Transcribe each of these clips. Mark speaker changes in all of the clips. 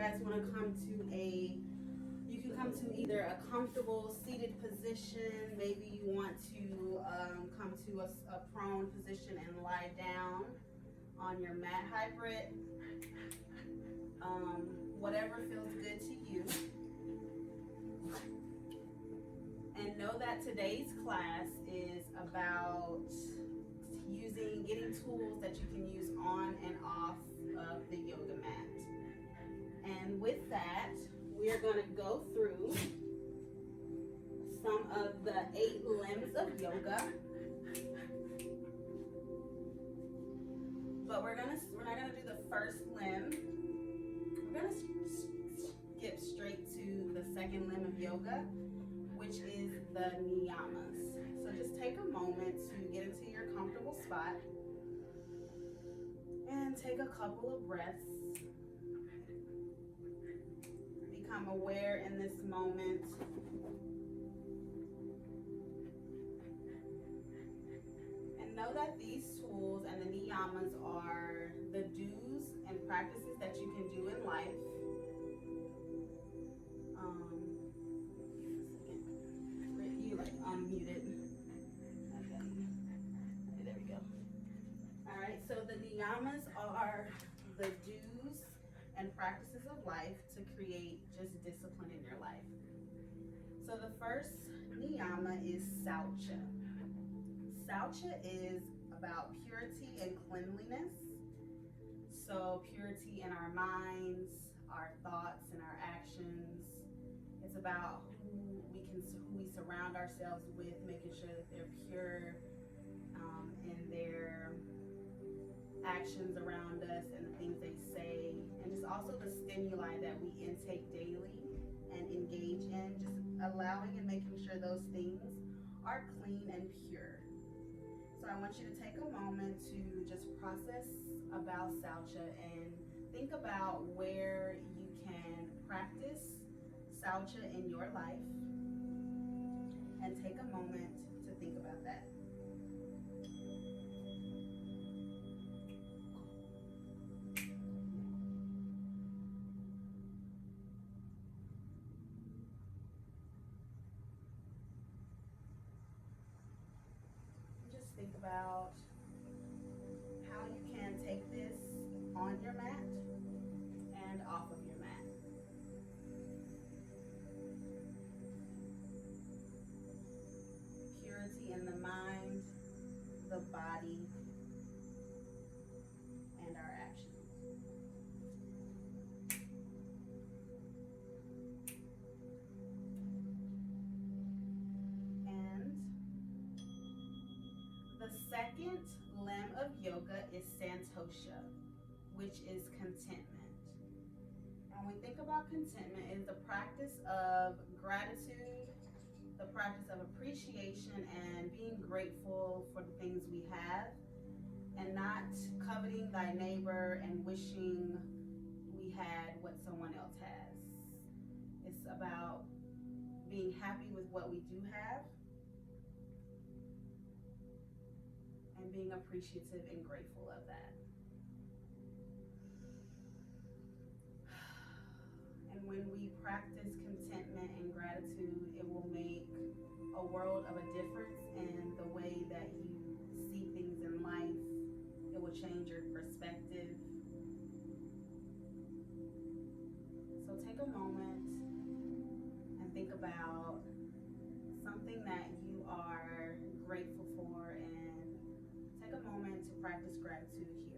Speaker 1: guys want to come to you can come to either a comfortable seated position. Maybe you want to come to a prone position and lie down on your mat hybrid. Whatever feels good to you. And know that today's class is about getting tools that you can use on and off of the yoga mat. And with that, we are going to go through some of the 8 limbs of yoga. But we're not gonna do the first limb. We're gonna skip straight to the second limb of yoga, which is the niyamas. So just take a moment to get into your comfortable spot and take a couple of breaths. Become aware in this moment. And know that these tools and the niyamas are the do's and practices that you can do in life. You like unmuted. Okay, there we go. All right, so the niyamas are the do's and practices of life to create just discipline in your life. So the first niyama is saucha. Saucha is about purity and cleanliness. So purity in our minds, our thoughts, and our actions. It's about who we surround ourselves with, making sure that they're pure in their actions around us and the things they say, and just also the stimuli that we intake daily and engage in, just allowing and making sure those things are clean and pure. So I want you to take a moment to just process about saucha and think about where you can practice saucha in your life, and take a moment to think about that. Just think about how you can take this on your mat and off of your mat. Purity in the mind, the body, and our actions. The second limb of yoga is santosha, which is contentment. And when we think about contentment, it is the practice of gratitude, the practice of appreciation and being grateful for the things we have, and not coveting thy neighbor and wishing we had what someone else has. It's about being happy with what we do have and being appreciative and grateful of that. And when we practice contentment and gratitude, it will make a world of a difference in the way that you see things in life. It will change your perspective. So take a moment and think about something that you are grateful for, and take a moment to practice gratitude here.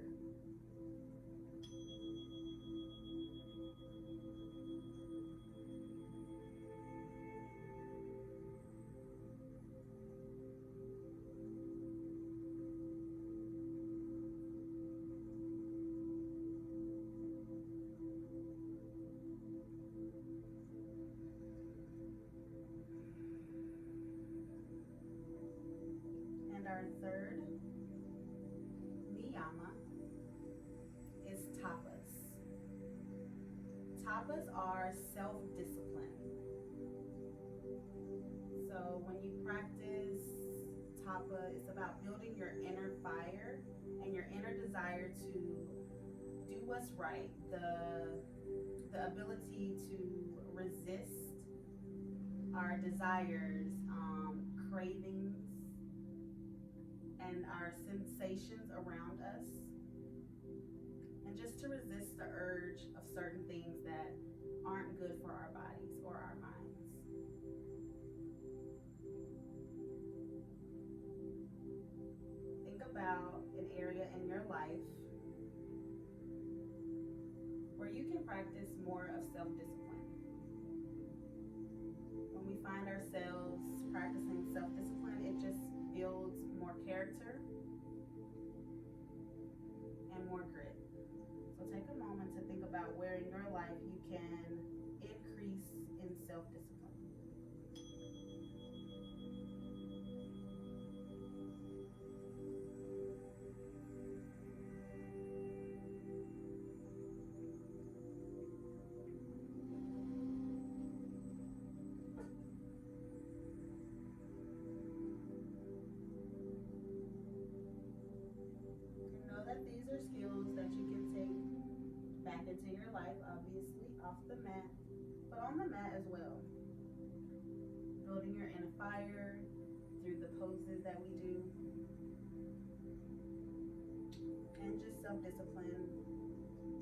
Speaker 1: And our third niyama is tapas. Tapas are self-discipline. So when you practice tapa, it's about building your inner fire and your inner desire to do what's right, the ability to resist our desires, cravings, and our sensations around us, and just to resist the urge of certain things that aren't good for our bodies or our minds. Think about an area in your life where you can practice more of self-discipline. When we find ourselves practicing self-discipline, it just builds more character and more grit. So take a moment to think about where in your life you can increase in self-discipline. Know that these are skills that you can take back into your life, obviously, off the mat, but on the mat as well. Building your inner fire through the poses that we do, and just self-discipline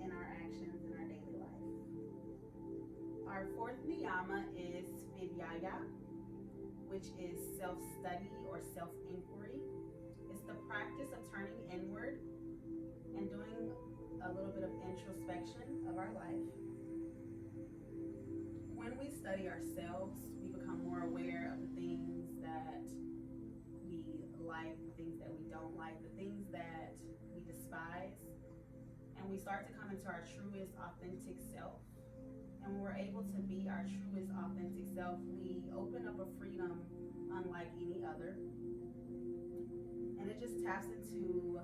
Speaker 1: in our actions in our daily life. Our fourth niyama is Fri-Yay, which is self-study or self-inquiry. It's the practice of turning inward and doing a little bit of introspection of our life. When we study ourselves, we become more aware of the things that we like, the things that we don't like, the things that we despise, and we start to come into our truest, authentic self. And when we're able to be our truest, authentic self, we open up a freedom unlike any other. And it just taps into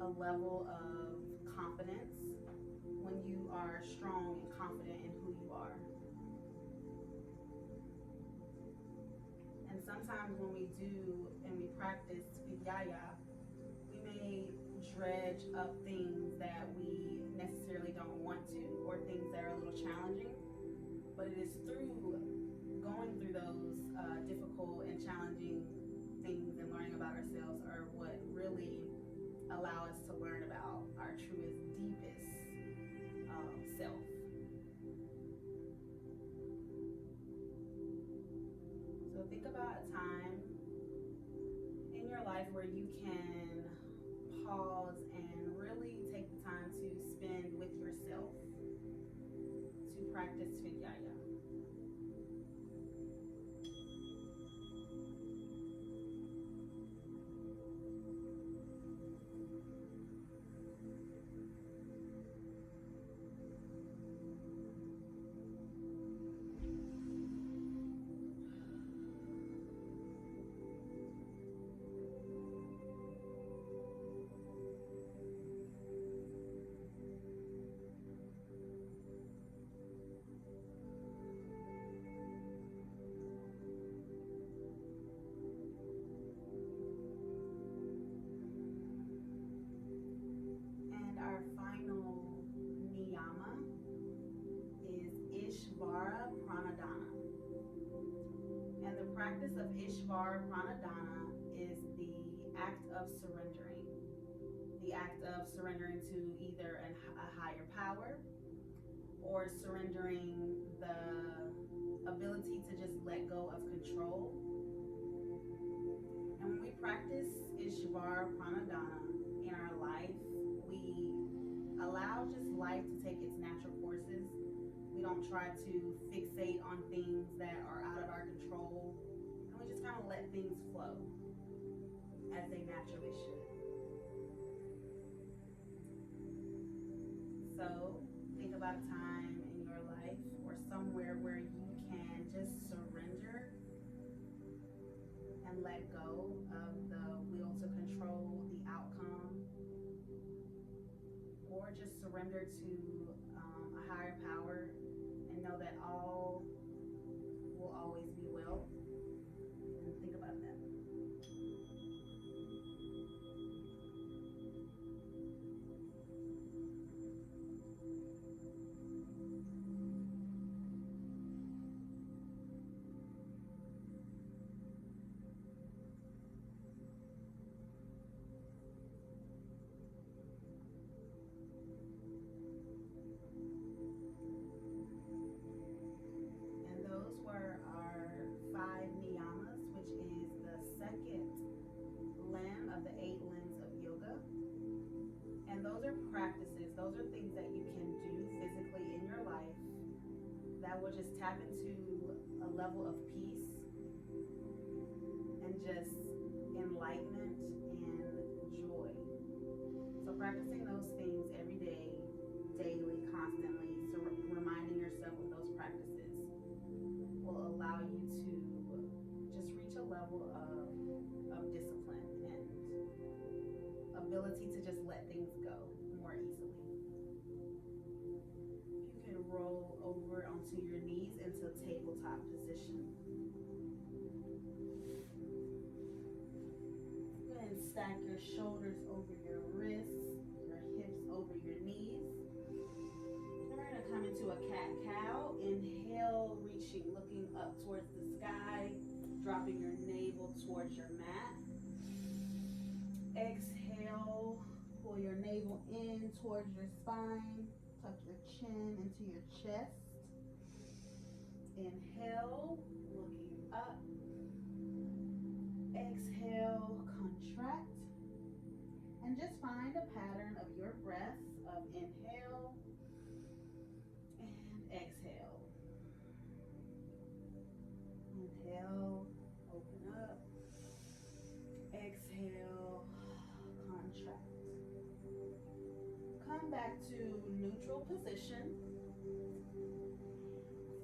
Speaker 1: a level of confidence when you are strong and confident in who you are. And sometimes when we do and we practice Fri-Yay, we may dredge up things that we necessarily don't want to, or things that are a little challenging. But it is through going through those difficult and challenging things and learning about ourselves are what really allow us to learn about our truest, deepest self. So think about a time in your life where you can pause and really take the time to spend with yourself to practice Fri-Yay. Our final niyama is Ishvara Pranadhana. And the practice of Ishvara Pranadhana is the act of surrendering. The act of surrendering to either a higher power or surrendering the ability to just let go of control. And when we practice Ishvara Pranadhana in our life, we allow just life to take its natural courses. We don't try to fixate on things that are out of our control. And we just kind of let things flow as they naturally should. So think about a time in your life or somewhere where you can just surrender and let go of the will to control the outcome, or just surrender to a higher power and know that all will always be well. And think about that. will just tap into a level of peace and just enlightenment and joy. So practicing those things every day, daily, constantly, so reminding yourself of those practices will allow you to just reach a level of discipline and ability to just let things go more easily. You can roll over onto your knees into tabletop position. Go ahead and stack your shoulders over your wrists, your hips over your knees. And we're going to come into a cat-cow. Inhale, looking up towards the sky, dropping your navel towards your mat. Exhale, pull your navel in towards your spine, tuck your chin into your chest. Inhale, looking up. Exhale, contract. And just find a pattern of your breath of inhale and exhale. Inhale, open up. Exhale, contract. Come back to neutral position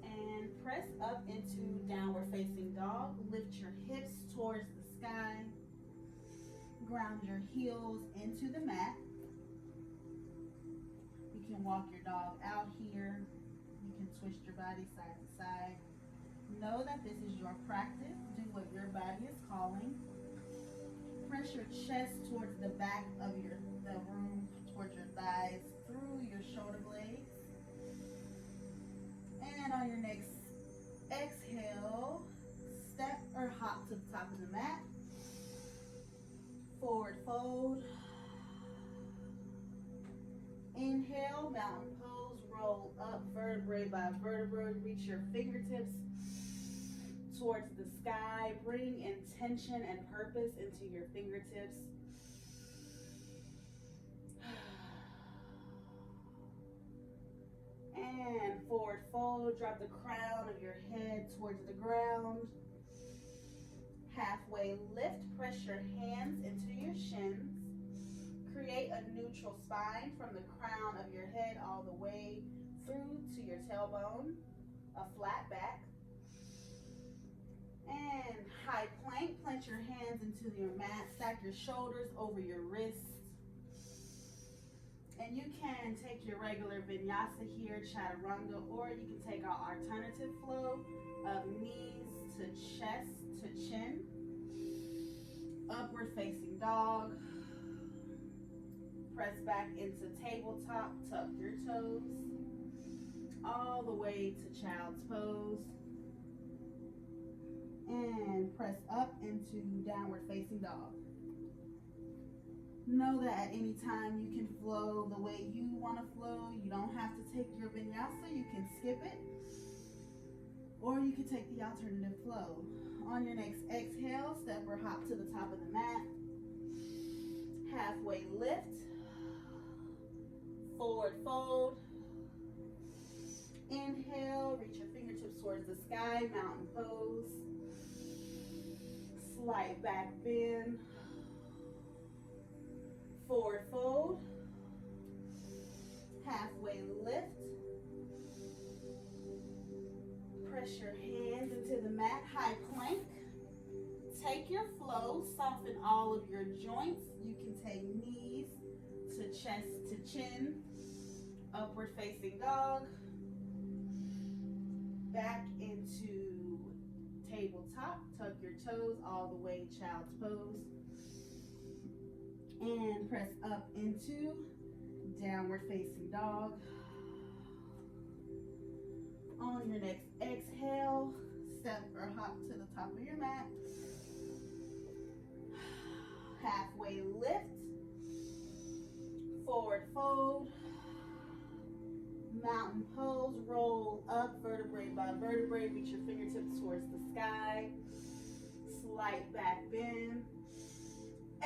Speaker 1: and press up into downward facing dog. Lift your hips towards the sky. Ground your heels into the mat. You can walk your dog out here. You can twist your body side to side. Know that this is your practice. Do what your body is calling. Press your chest towards the back of the room, towards your thighs, through your shoulder blades. And on your next exhale, step or hop to the top of the mat. Forward fold. Inhale, mountain pose, roll up vertebrae by vertebrae. Reach your fingertips towards the sky. Bring intention and purpose into your fingertips. And forward fold, drop the crown of your head towards the ground. Halfway lift, press your hands into your shins. Create a neutral spine from the crown of your head all the way through to your tailbone. A flat back. And high plank, plant your hands into your mat, stack your shoulders over your wrists. And you can take your regular vinyasa here, chaturanga, or you can take our alternative flow of knees to chest to chin. Upward facing dog. Press back into tabletop, tuck your toes. All the way to child's pose. And press up into downward facing dog. Know that at any time you can flow the way you want to flow. You don't have to take your vinyasa. You can skip it. Or you can take the alternative flow. On your next exhale, step or hop to the top of the mat. Halfway lift. Forward fold. Inhale, reach your fingertips towards the sky, mountain pose. Slight back bend. Forward fold. Halfway lift. Press your hands into the mat, high plank. Take your flow, soften all of your joints. You can take knees to chest to chin. Upward facing dog. Back into tabletop. Tuck your toes all the way, child's pose. And press up into downward facing dog. On your next exhale, step or hop to the top of your mat. Halfway lift. Forward fold. Mountain pose, roll up vertebrae by vertebrae. Reach your fingertips towards the sky. Slight back bend.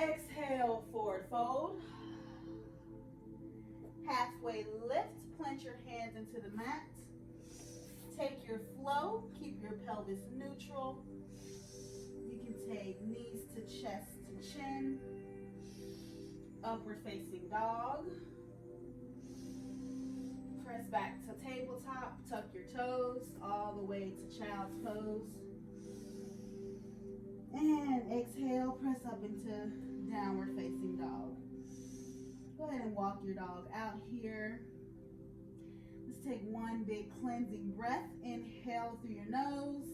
Speaker 1: Exhale, forward fold. Halfway lift, plant your hands into the mat. take your flow, keep your pelvis neutral. You can take knees to chest to chin, upward facing dog. Press back to tabletop, tuck your toes all the way to child's pose. And exhale, press up into downward facing dog. Go ahead and walk your dog out here. Let's take one big cleansing breath. Inhale through your nose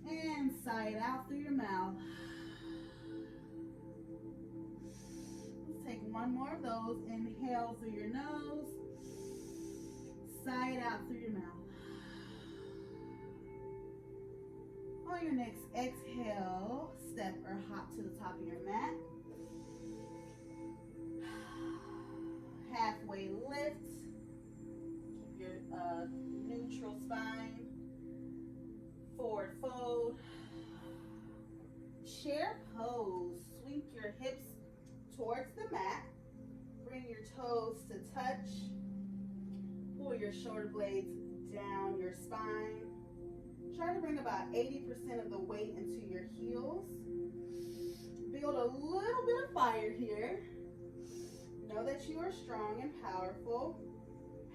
Speaker 1: and sigh it out through your mouth. Let's take one more of those. Inhale through your nose, sigh it out through your mouth. On your next exhale, step or hop to the top of your mat. Halfway lift. Keep your neutral spine. Forward fold. Chair pose. Sweep your hips towards the mat. Bring your toes to touch. Pull your shoulder blades down your spine. Try to bring about 80% of the weight into your heels. Build a little bit of fire here. Know that you are strong and powerful.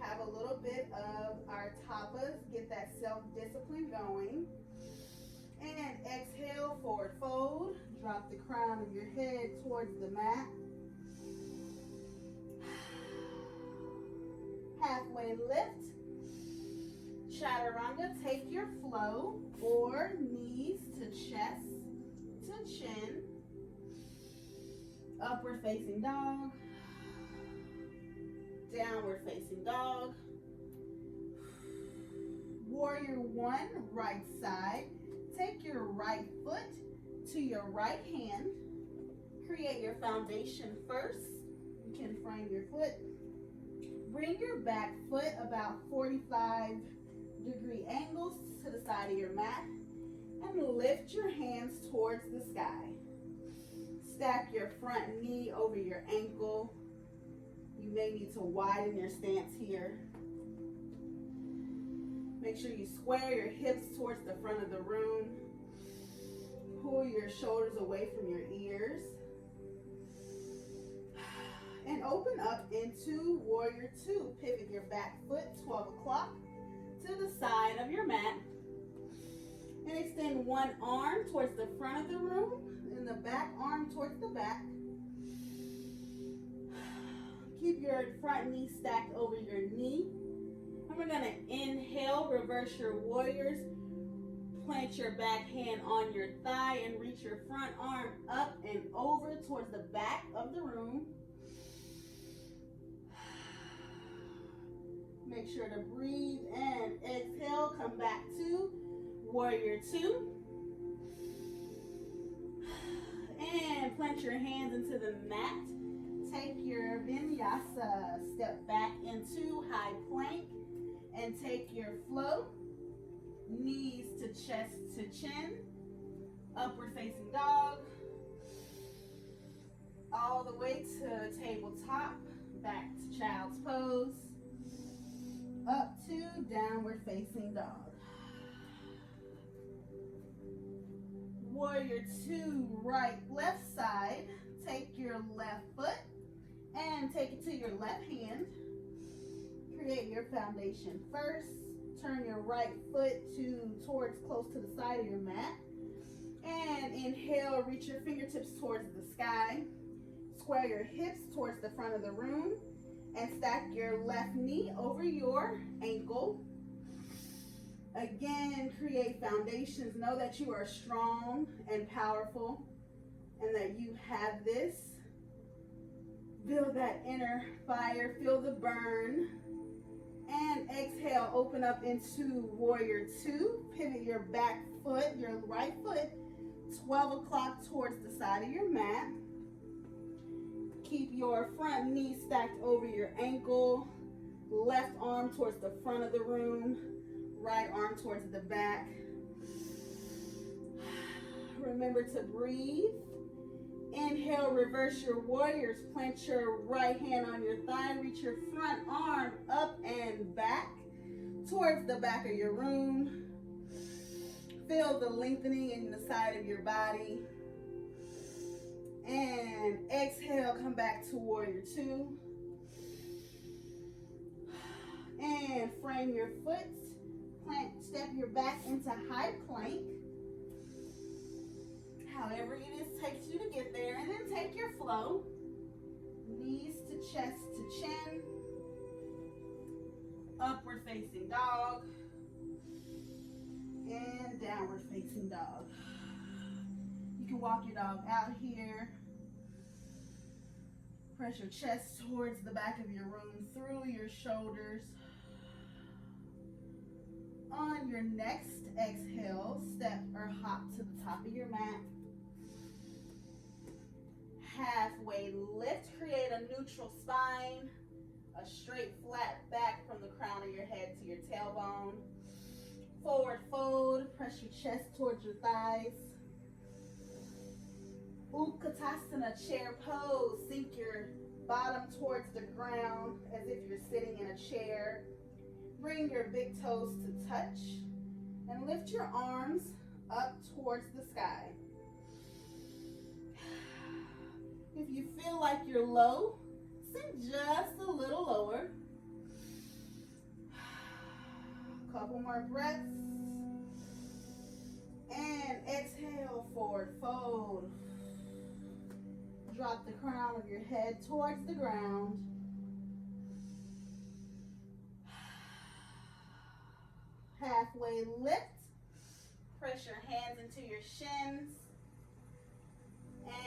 Speaker 1: Have a little bit of our tapas. Get that self-discipline going. And exhale, forward fold. Drop the crown of your head towards the mat. Halfway lift. Chaturanga, take your flow, or knees to chest to chin. Upward facing dog. Downward facing dog. Warrior one, right side. Take your right foot to your right hand. Create your foundation first. You can frame your foot. Bring your back foot about 45-degree angles to the side of your mat and lift your hands towards the sky. Stack your front knee over your ankle. You may need to widen your stance here. Make sure you square your hips towards the front of the room. Pull your shoulders away from your ears. And open up into Warrior Two. Pivot your back foot 12 o'clock to the side of your mat. And extend one arm towards the front of the room and the back arm towards the back. Keep your front knee stacked over your knee. And we're going to inhale, reverse your warriors. Plant your back hand on your thigh and reach your front arm up and over towards the back of the room. Make sure to breathe and exhale. Come back to Warrior Two. And plant your hands into the mat. Take your vinyasa. Step back into high plank and take your flow. Knees to chest to chin. Upward facing dog. All the way to tabletop. Back to child's pose. Up to downward facing dog. Warrior Two, right, left side. Take your left foot and take it to your left hand. Create your foundation first. Turn your right foot towards close to the side of your mat. And inhale, reach your fingertips towards the sky. Square your hips towards the front of the room. And stack your left knee over your ankle. Again, create foundations. Know that you are strong and powerful and that you have this. Build that inner fire. Feel the burn. And exhale, open up into Warrior Two. Pivot your back foot, your right foot, 12 o'clock towards the side of your mat. Keep your front knee stacked over your ankle. Left arm towards the front of the room. Right arm towards the back. Remember to breathe Inhale, reverse your warriors. Plant your right hand on your thigh. Reach your front arm up and back towards the back of your room. Feel the lengthening in the side of your body. And exhale, come back to warrior two. And frame your foot. Step your back into high plank. However it takes you to get there. And then take your flow. Knees to chest to chin. Upward facing dog. And downward facing dog. You can walk your dog out here. Press your chest towards the back of your room, through your shoulders. On your next exhale, step or hop to the top of your mat. Halfway lift, create a neutral spine, a straight flat back from the crown of your head to your tailbone. Forward fold, press your chest towards your thighs. Utkatasana, chair pose. Sink your bottom towards the ground as if you're sitting in a chair. Bring your big toes to touch and lift your arms up towards the sky. If you feel like you're low, sink just a little lower. Couple more breaths. And exhale, forward fold. Drop the crown of your head towards the ground. Halfway lift. Press your hands into your shins.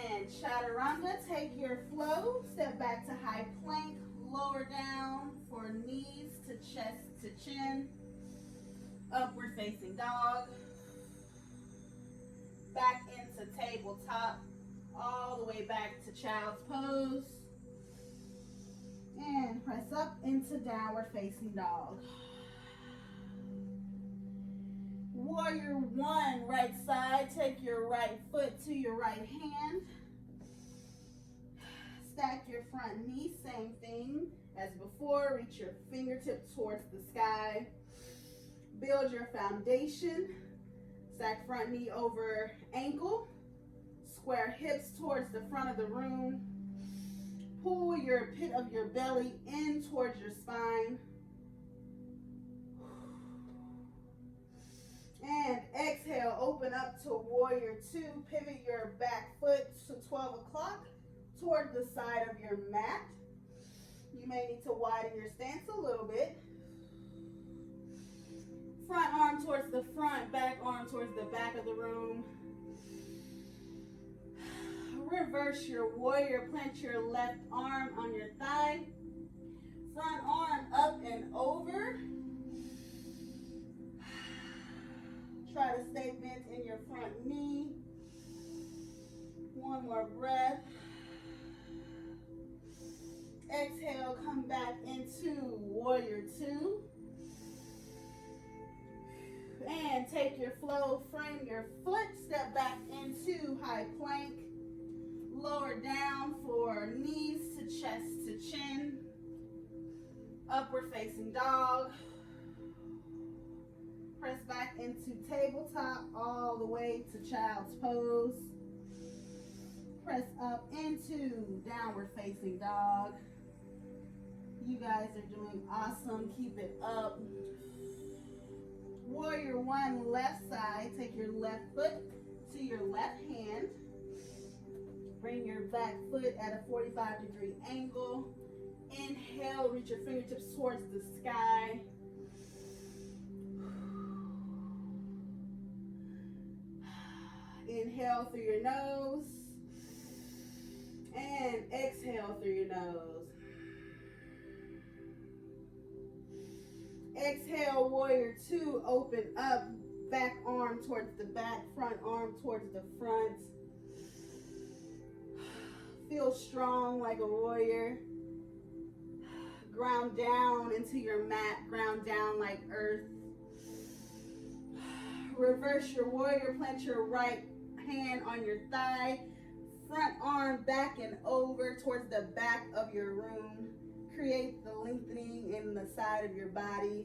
Speaker 1: And chaturanga, take your flow. Step back to high plank. Lower down for knees to chest to chin. Upward facing dog. Back into tabletop. All the way back to child's pose. And press up into downward facing dog. Warrior one, right side. Take your right foot to your right hand. Stack your front knee, same thing as before. Reach your fingertips towards the sky. Build your foundation. Stack front knee over ankle. Square hips towards the front of the room. Pull your pit of your belly in towards your spine. And exhale, open up to warrior two. Pivot your back foot to 12 o'clock toward the side of your mat. You may need to widen your stance a little bit. Front arm towards the front, back arm towards the back of the room. Reverse your warrior, plant your left arm on your thigh. Front arm up and over. Try to stay bent in your front knee. One more breath. Exhale, come back into warrior two. And take your flow, frame your foot, step back into high plank. Lower down for knees to chest to chin. Upward facing dog. Press back into tabletop all the way to child's pose. Press up into downward facing dog. You guys are doing awesome. Keep it up. Warrior one, left side. Take your left foot to your left hand. Bring your back foot at a 45-degree angle. Inhale, reach your fingertips towards the sky. Inhale through your nose. And exhale through your nose. Exhale, warrior two, open up. Back arm towards the back, front arm towards the front. Feel strong like a warrior. Ground down into your mat, ground down like earth. Reverse your warrior, plant your right hand on your thigh. front arm back and over towards the back of your room. Create the lengthening in the side of your body.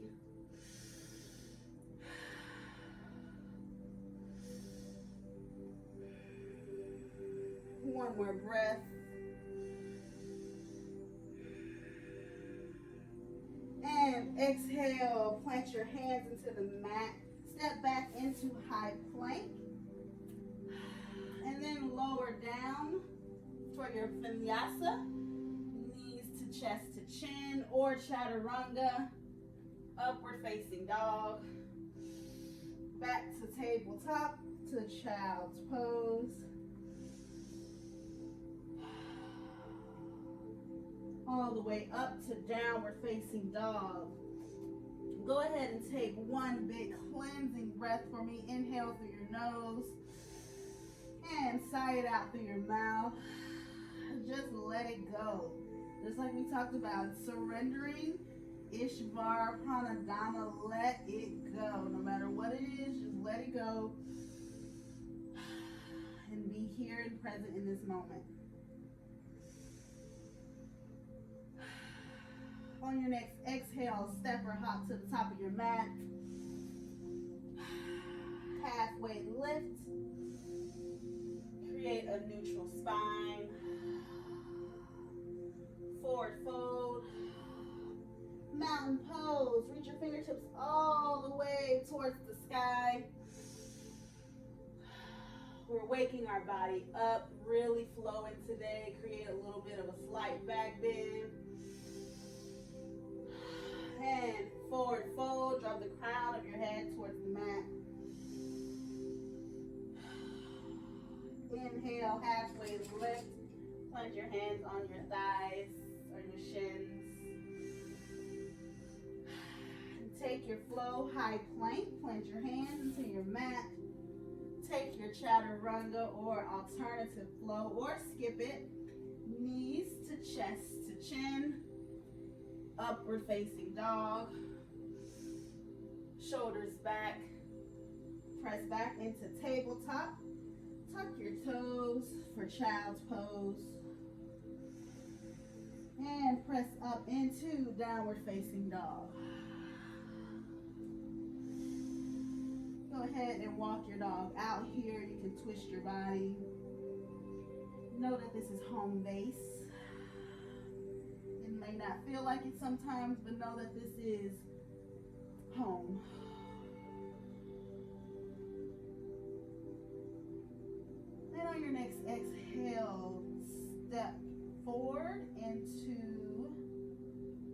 Speaker 1: One more breath. And exhale, plant your hands into the mat. Step back into high plank. And then lower down toward your vinyasa. Knees to chest to chin or chaturanga. Upward facing dog. Back to tabletop to child's pose. All the way up to downward facing dog. Go ahead and take one big cleansing breath for me. Inhale through your nose and sigh it out through your mouth. Just let it go. Just like we talked about, surrendering Ishvara Pranadhana, let it go. No matter what it is, just let it go and be here and present in this moment. On your next exhale, step or hop to the top of your mat. Halfway lift. Create a neutral spine. Forward fold. Mountain pose. Reach your fingertips all the way towards the sky. We're waking our body up, really flowing today. Create a little bit of a slight back bend. And forward fold, drop the crown of your head towards the mat. Inhale, halfway lift. Plant your hands on your thighs or your shins. Take your flow, high plank. Plant your hands into your mat. Take your chaturanga or alternative flow or skip it. Knees to chest to chin. Upward facing dog. Shoulders back. Press back into tabletop. Tuck your toes for child's pose. And press up into downward facing dog. Go ahead and walk your dog out here. You can twist your body. Know that this is home base. It may not feel like it sometimes, but know that this is home. And on your next exhale, step forward into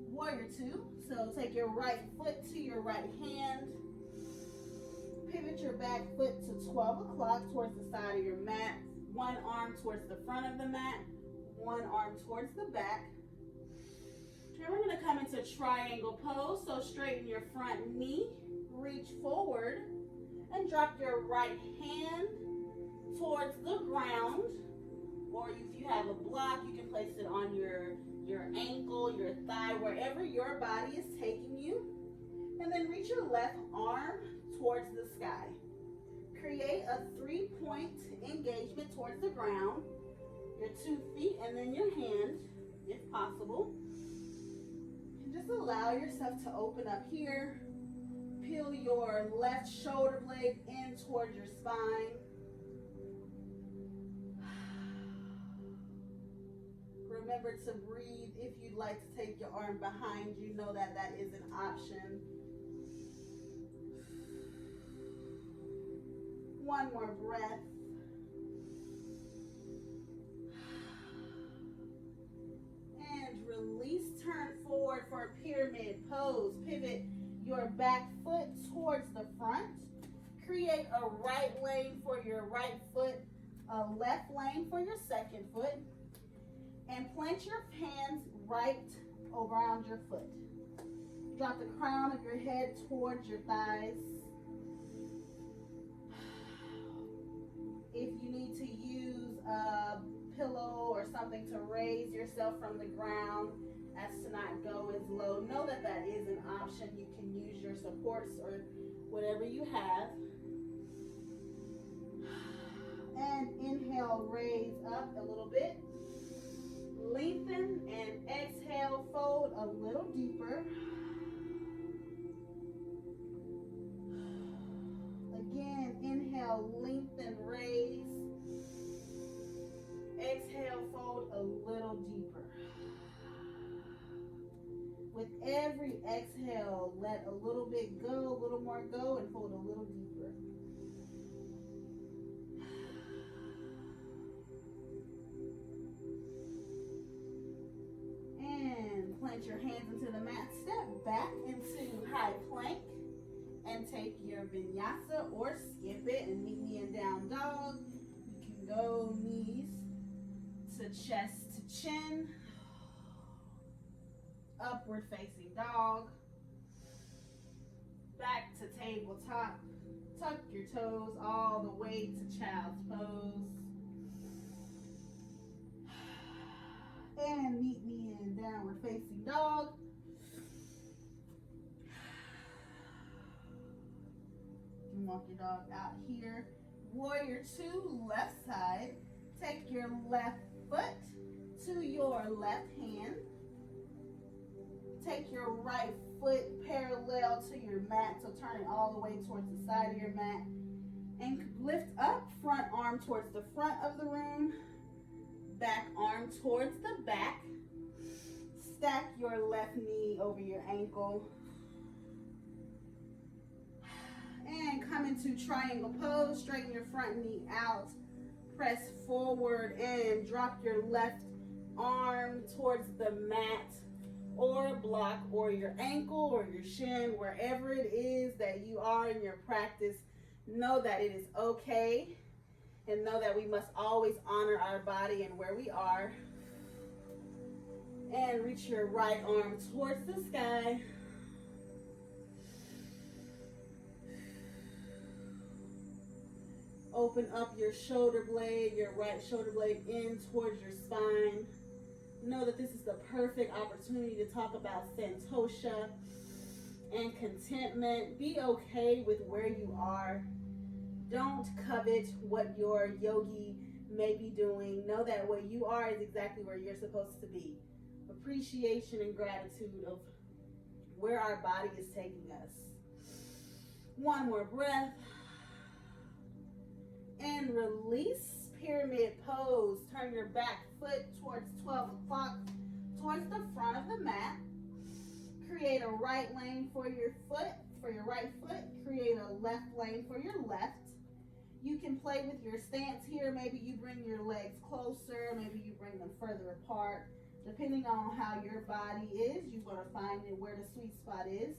Speaker 1: warrior two. So take your right foot to your right hand. Pivot your back foot to 12 o'clock towards the side of your mat. One arm towards the front of the mat. One arm towards the back. And we're going to come into triangle pose. So straighten your front knee. Reach forward. And drop your right hand towards the ground. Or if you have a block, you can place it on your ankle, your thigh, wherever your body is taking you. And then reach your left arm towards the sky. Create a 3-point engagement towards the ground. Your 2 feet and then your hand, if possible. And just allow yourself to open up here. Peel your left shoulder blade in towards your spine. Remember to breathe. If you'd like to take your arm behind you, know that that is an option. One more breath. And release. Turn forward for a pyramid pose. Pivot your back foot towards the front. Create a right lane for your right foot, a left lane for your second foot. And plant your hands right around your foot. Drop the crown of your head towards your thighs. If you need to use a pillow or something to raise yourself from the ground as to not go as low, know that that is an option. You can use your supports or whatever you have. And inhale, raise up a little bit. Lengthen and exhale, fold a little deeper. Again, inhale, lengthen, raise. Exhale, fold a little deeper. With every exhale, let a little bit go, a little more go, and fold a little deeper. And plant your hands into the mat. Step back into high plank and take your vinyasa or skip it and meet me in down dog. You can go knees to chest to chin. Upward facing dog. Back to tabletop. Tuck your toes all the way to child's pose. And meet me in downward facing dog. You can walk your dog out here. Warrior 2, left side. Take your left foot to your left hand. Take your right foot parallel to your mat, so turn it all the way towards the side of your mat. And lift up, front arm towards the front of the room. Back arm towards the back. Stack your left knee over your ankle. And come into triangle pose. Straighten your front knee out. Press forward and drop your left arm towards the mat or block or your ankle or your shin, wherever it is that you are in your practice. Know that it is okay. And know that we must always honor our body and where we are. And reach your right arm towards the sky. Open up your shoulder blade, your right shoulder blade in towards your spine. Know that this is the perfect opportunity to talk about santosha and contentment. Be okay with where you are. Don't covet what your yogi may be doing. Know that where you are is exactly where you're supposed to be. Appreciation and gratitude of where our body is taking us. One more breath. And release, pyramid pose. Turn your back foot towards 12 o'clock, towards the front of the mat. Create a right lane for your foot, for your right foot. Create a left lane for your left. You can play with your stance here. Maybe you bring your legs closer. Maybe you bring them further apart. Depending on how your body is, you're going to find where the sweet spot is.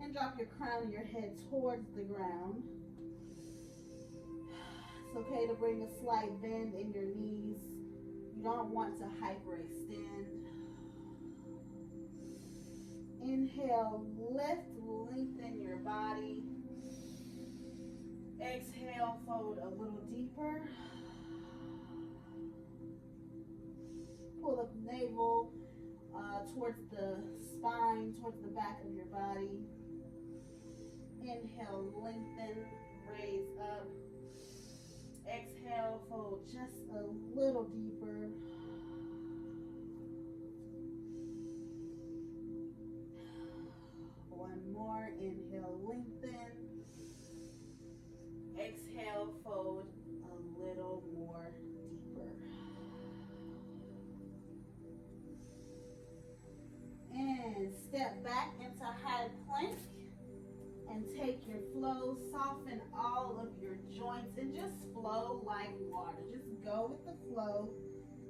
Speaker 1: And drop your crown of your head towards the ground. It's okay to bring a slight bend in your knees. You don't want to hyperextend. Inhale, lift, lengthen your body. Exhale, fold a little deeper. Pull up the navel towards the spine, towards the back of your body. Inhale, lengthen, raise up. Exhale, fold just a little deeper. One more. Inhale, lengthen. Exhale, fold a little more deeper. And step back into high plank. And take your flow, soften all of your joints and just flow like water. Just go with the flow.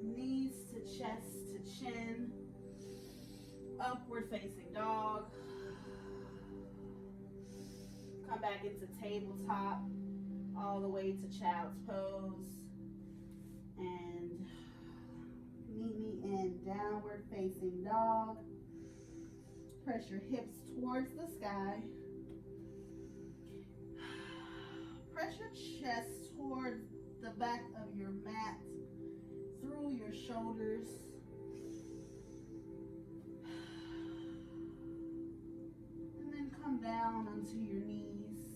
Speaker 1: Knees to chest to chin. Upward facing dog. Come back into tabletop all the way to child's pose. And meet me in downward facing dog. Press your hips towards the sky. Press your chest towards the back of your mat, through your shoulders. And then come down onto your knees.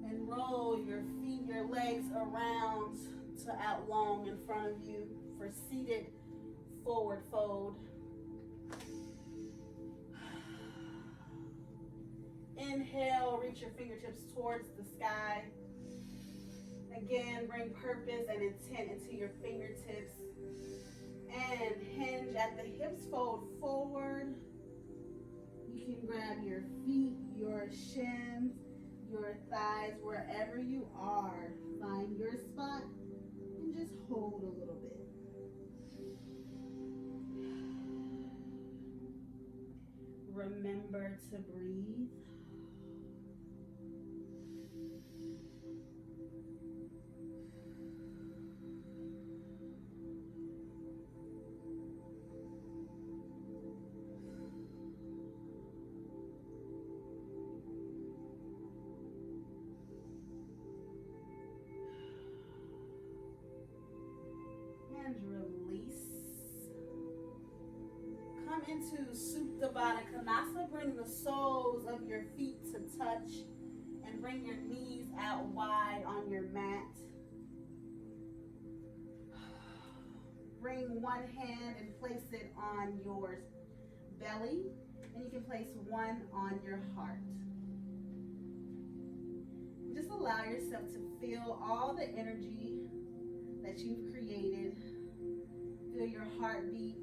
Speaker 1: And roll your feet, your legs around to out long in front of you for seated forward fold. Inhale, reach your fingertips towards the sky. Again, bring purpose and intent into your fingertips. And hinge at the hips, fold forward. You can grab your feet, your shins, your thighs, wherever you are. Find your spot and just hold a little bit. Remember to breathe. And release. Come into Supta Baddha Konasana. Bring the soles of your feet to touch and bring your knees out wide on your mat. Bring one hand and place it on your belly, and you can place one on your heart. Just allow yourself to feel all the energy that you've created. Feel your heartbeat.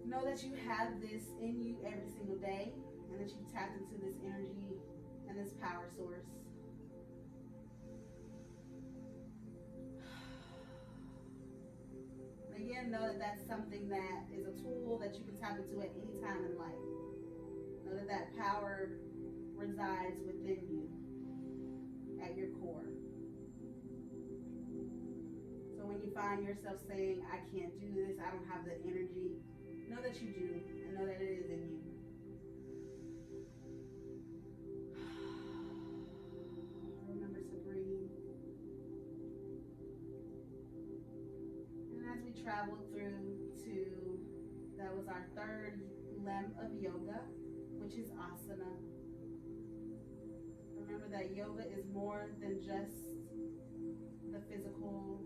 Speaker 1: Know that you have this in you every single day, and that you've tapped into this energy and this power source. Again, know that that's something that is a tool that you can tap into at any time in life. Know that that power resides within you, at your core. So when you find yourself saying, I can't do this, I don't have the energy, know that you do, and know that it is in you. Remember to breathe. And as we travel through to, that was our third limb of yoga, which is asana. Remember that yoga is more than just the physical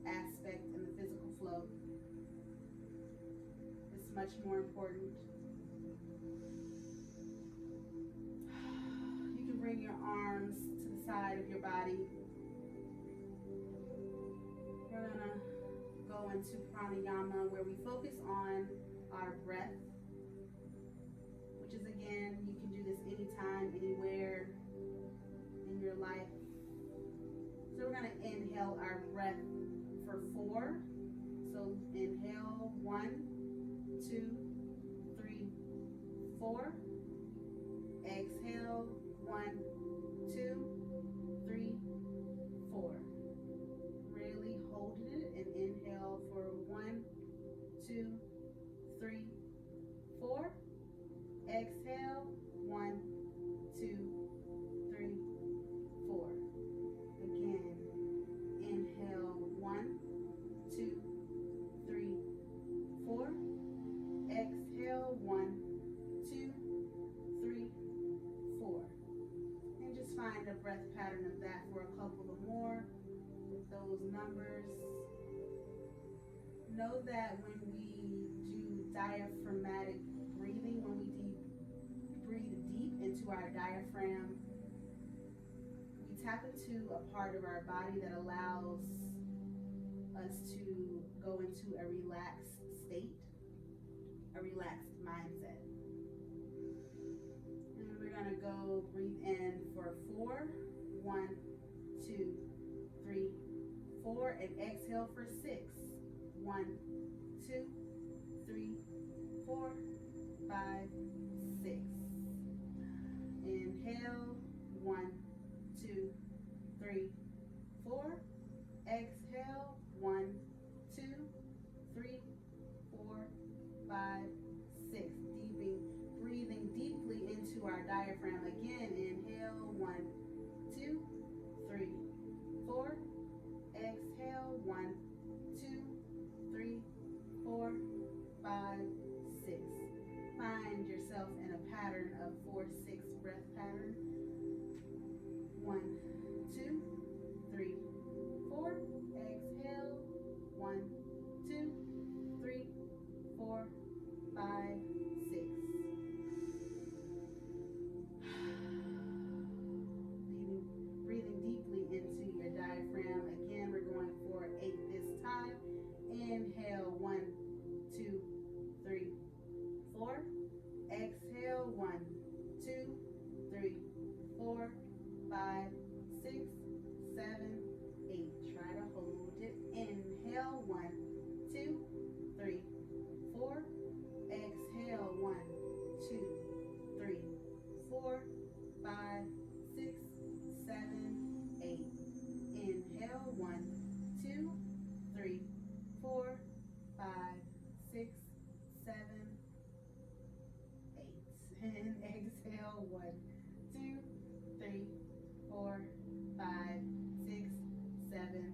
Speaker 1: aspect and the physical flow. It's much more important. You can bring your arms to the side of your body. We're gonna go into pranayama, where we focus on our breath, which is, again, you can do this anytime, anywhere in your life. So we're gonna inhale our breath for 4. So inhale, 1, 2, 3, 4. Exhale, 1, 2, 3, 4. Really holding it, and inhale for 1, 2, 3, 4. Exhale, 1, 2, 3, 4. Again, inhale, 1, 2, 3, 4. Exhale, 1, 2, 3, 4. And just find a breath pattern of that for a couple of more with those numbers. Know that when we do diaphragmatic breathing, when we breathe deep into our diaphragm, we tap into a part of our body that allows us to go into a relaxed state, a relaxed mindset. And we're gonna go breathe in for 4, 1, 2, 3, 4, and exhale for 6. 1, 2, 3, 4, 5, 6. Inhale, 1, 2, 3, 4. Exhale, 1, 2, 3, 4, 5, 6. Breathing deeply into our diaphragm. Again, inhale, 1, 2, 3, 4. Exhale, 1, 2, 3, 4, 5, 6. Find yourself in a pattern of 4-6 breath pattern. 1, 2, 3, 4. Exhale. 1, 2, 3, 4, 5, 6. Breathing deeply into your diaphragm. Again, we're going for 8 this time. Inhale, 1, 2, 3, 4. Exhale, 1, 2, 3, 4, 5, 6, 7, 8. Try to hold it. Inhale, 1, 2, 3, 4. Exhale, 1, 2, 3, 4, 5, 6, 7, 8. Inhale, 1, 2, 3, 4, 5, 6, 7, 8. And exhale, 1, 2, 3, 4, 5, 6, 7,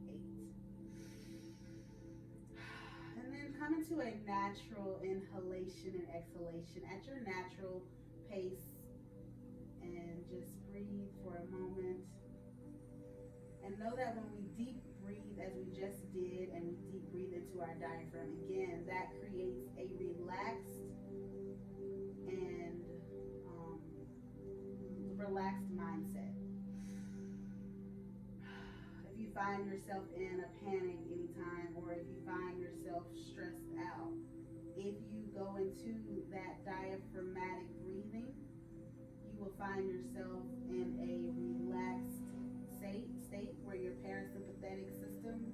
Speaker 1: 8. And then come into a natural inhalation and exhalation at your natural pace. And just breathe for a moment. And know that when we deep breathe, as we just did, and we deep breathe into our diaphragm again, that creates a relaxed and relaxed mindset. If you find yourself in a panic anytime, or if you find yourself stressed out, if you go into that diaphragmatic breathing, you will find yourself in a relaxed state where your parasympathetic system